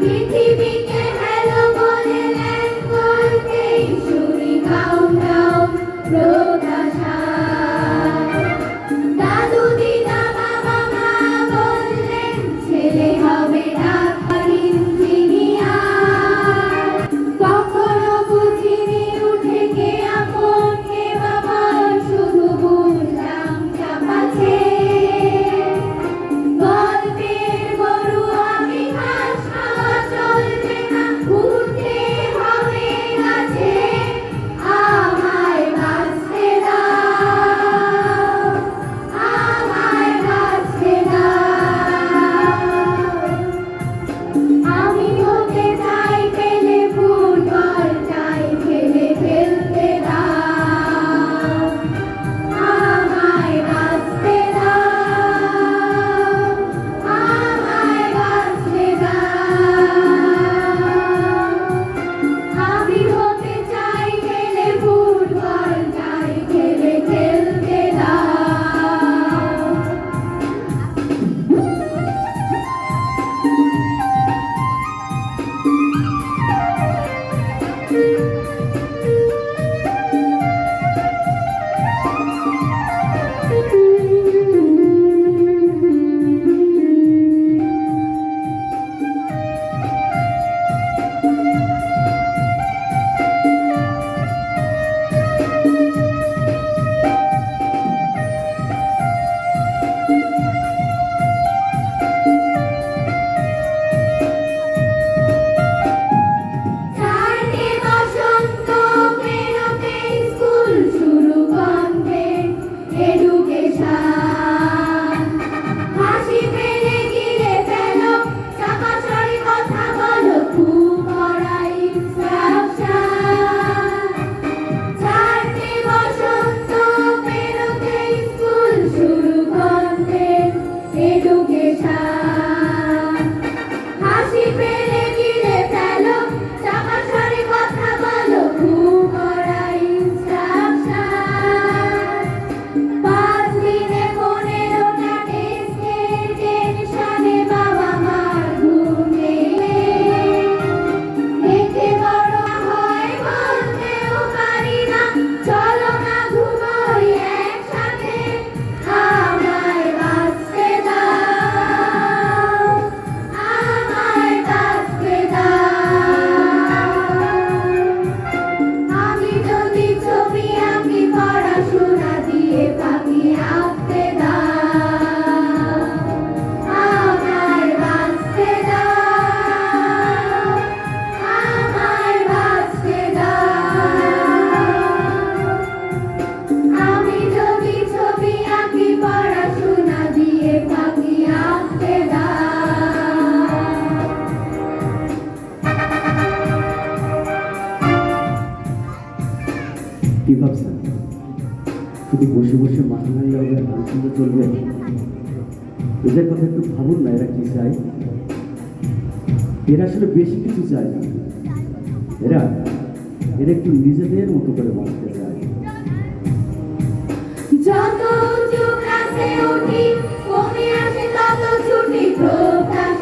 পৃথিবীকে হ্যালো বলে ল্যান্ড করতেই শুনি কাউন্টডাউন প্রত্যাশা। দাদু দিদা বাবা মা বললেন ছেলে হবে ডাক্তার ইঞ্জিনিয়ার। কখনো বুঝিনি উঠে কে আপন কে বাবা, শুধু বুঝলাম চাপাচ্ছে গল্পের গরু আমি ঘাস খাওয়া চলবে না, উঠতে হবে গাছে আমায় বাঁচতে দাও, আমায় বাঁচতে দাও। আমি হতে চাই পেলে ফুটবল, চাই খেলে খেলতে দাও, আমায় বাঁচতে দাও, আমায় বাঁচতে দাও। আমি হতে চাই পেলে ফুটবল, চাই খেলে খেলতে দাও। চারটে বসন্ত পেরোতে স্কুল শুরু কনভেন্ট এডুকেশন। হাসি ফেলে গিলে ফেলো চাপাচড়ি কথা বলো খুব কড়া ইনস্ট্রাকশন। চারটে বসন্ত পেরোতে স্কুল শুরু কনভেন্ট এডুকেশন। হাসি ফেলে গিলে ফেলো চাপাচড়ি কথা বলো খুব কড়া ইনস্ট্রাকশন। 5 দিনে 15টা টেস্টের টেনশনে বাবা মার ঘুম নেই। দেখে বড় হয় বলতেও পারি না, চলো না ঘুমোই একসাথে আমায় বাঁচতে দাও, আমায় বাঁচতে দাও। আমি যদি ছবি আঁকি পড়াশোনা দিয়ে ফাঁকি আঁকতে দাও, আমায় বাঁচতে দাও, আমায় বাঁচতে দাও। আমি যদি ছবি আঁকি পড়াশোনা দিয়ে ফাঁকি আঁকতে দাও। কি ভাবছেন? শুধু বসে বসে মাথা নাড়লে হবে, গান শুনতে চলবে? এদের কথা একটু ভাবুন না, এরা কি চায়? এরা আসলে বেশি কিছু চায় না, এরা এরা একটু নিজেদের মতো করে বাঁচতে চায়। যত উঁচু ক্লাসে উঠি কমে আসে তত ছুটি প্রত্যাশা।